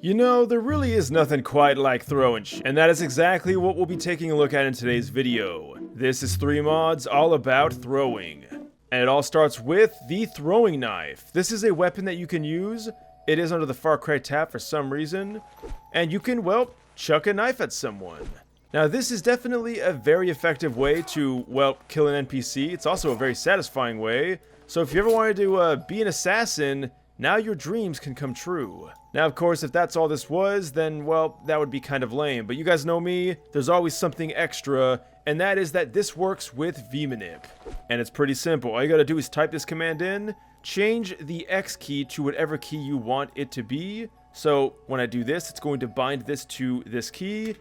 You know, there really is nothing quite like throwing shit, and that is exactly what we'll be taking a look at in today's video. This is 3 mods all about throwing. And it all starts with the throwing knife. This is a weapon that you can use. It is under the Far Cry tab for some reason. And you can, well, chuck a knife at someone. Now this is definitely a very effective way to, well, kill an NPC. It's also a very satisfying way. So if you ever wanted to be an assassin, now your dreams can come true. Now, of course, if that's all this was, then, well, that would be kind of lame. But you guys know me, there's always something extra, and that is that this works with vmanip. And it's pretty simple. All you gotta do is type this command in, change the X key to whatever key you want it to be. So when I do this, it's going to bind this to this key.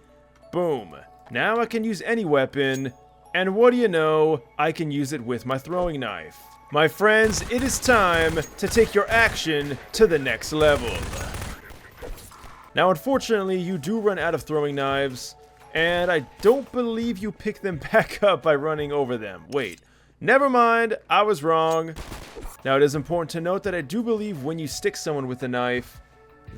Boom. Now I can use any weapon, and what do you know, I can use it with my throwing knife. My friends, it is time to take your action to the next level. Now, unfortunately, you do run out of throwing knives, and I don't believe you pick them back up by running over them. Wait, never mind, I was wrong. Now, it is important to note that I do believe when you stick someone with a knife,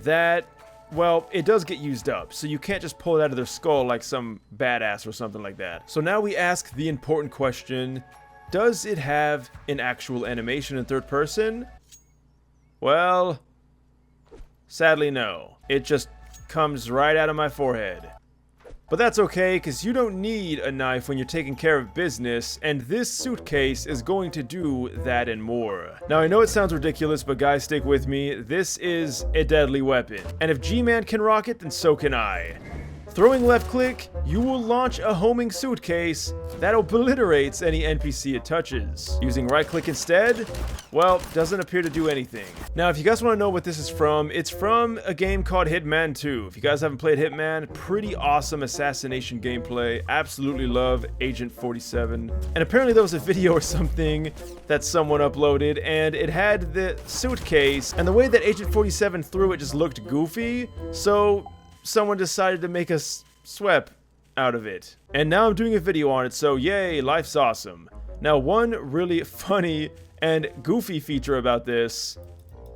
that, well, it does get used up, so you can't just pull it out of their skull like some badass or something like that. So now we ask the important question, does it have an actual animation in third person? Well, sadly no. It just comes right out of my forehead. But that's okay, because you don't need a knife when you're taking care of business, and this suitcase is going to do that and more. Now, I know it sounds ridiculous, but guys, stick with me. This is a deadly weapon, and if G-Man can rock it, then so can I. Throwing left click, you will launch a homing suitcase that obliterates any NPC it touches. Using right click instead, well, doesn't appear to do anything. Now, if you guys want to know what this is from, it's from a game called Hitman 2. If you guys haven't played Hitman, pretty awesome assassination gameplay. Absolutely love Agent 47. And apparently there was a video or something that someone uploaded, and it had the suitcase, and the way that Agent 47 threw it just looked goofy, so someone decided to make a SWEP out of it. And now I'm doing a video on it, so yay, life's awesome. Now, one really funny and goofy feature about this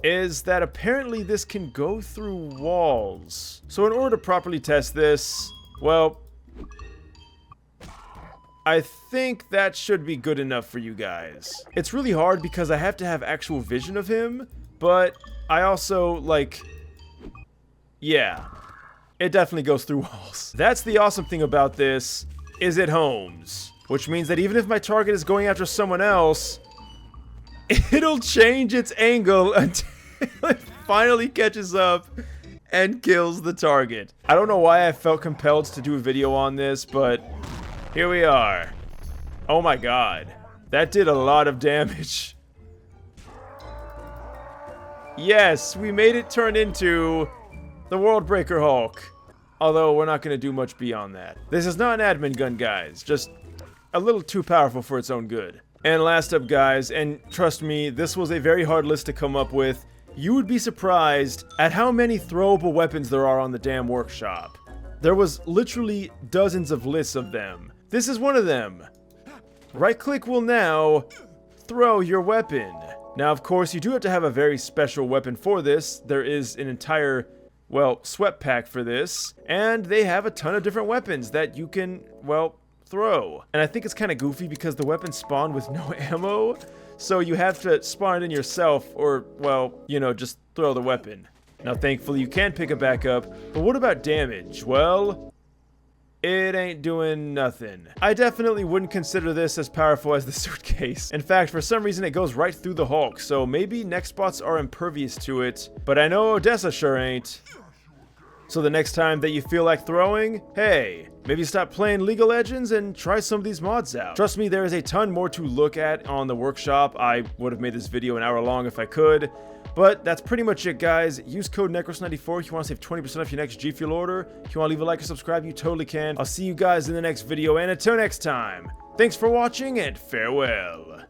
is that apparently this can go through walls. So in order to properly test this, well, I think that should be good enough for you guys. It's really hard because I have to have actual vision of him, but I also, like, yeah. It definitely goes through walls. That's the awesome thing about this, is it homes. Which means that even if my target is going after someone else, it'll change its angle until it finally catches up and kills the target. I don't know why I felt compelled to do a video on this, but here we are. Oh my god. That did a lot of damage. Yes, we made it turn into the World Breaker Hulk. Although, we're not going to do much beyond that. This is not an admin gun, guys. Just a little too powerful for its own good. And last up, guys, and trust me, this was a very hard list to come up with. You would be surprised at how many throwable weapons there are on the damn workshop. There was literally dozens of lists of them. This is one of them. Right-click will now throw your weapon. Now, of course, you do have to have a very special weapon for this. There is an entire, well, SWEP pack for this, and they have a ton of different weapons that you can, well, throw. And I think it's kind of goofy because the weapons spawn with no ammo, so you have to spawn it in yourself or, well, you know, just throw the weapon. Now, thankfully, you can pick it back up, but what about damage? Well, it ain't doing nothing. I definitely wouldn't consider this as powerful as the suitcase. In fact, for some reason, it goes right through the Hulk, so maybe next spots are impervious to it, but I know Odessa sure ain't. So the next time that you feel like throwing, hey, maybe stop playing League of Legends and try some of these mods out. Trust me, there is a ton more to look at on the workshop. I would have made this video an hour long if I could. But that's pretty much it, guys. Use code NecrosVideos if you want to save 20% off your next G Fuel order. If you want to leave a like or subscribe, you totally can. I'll see you guys in the next video, and until next time, thanks for watching and farewell.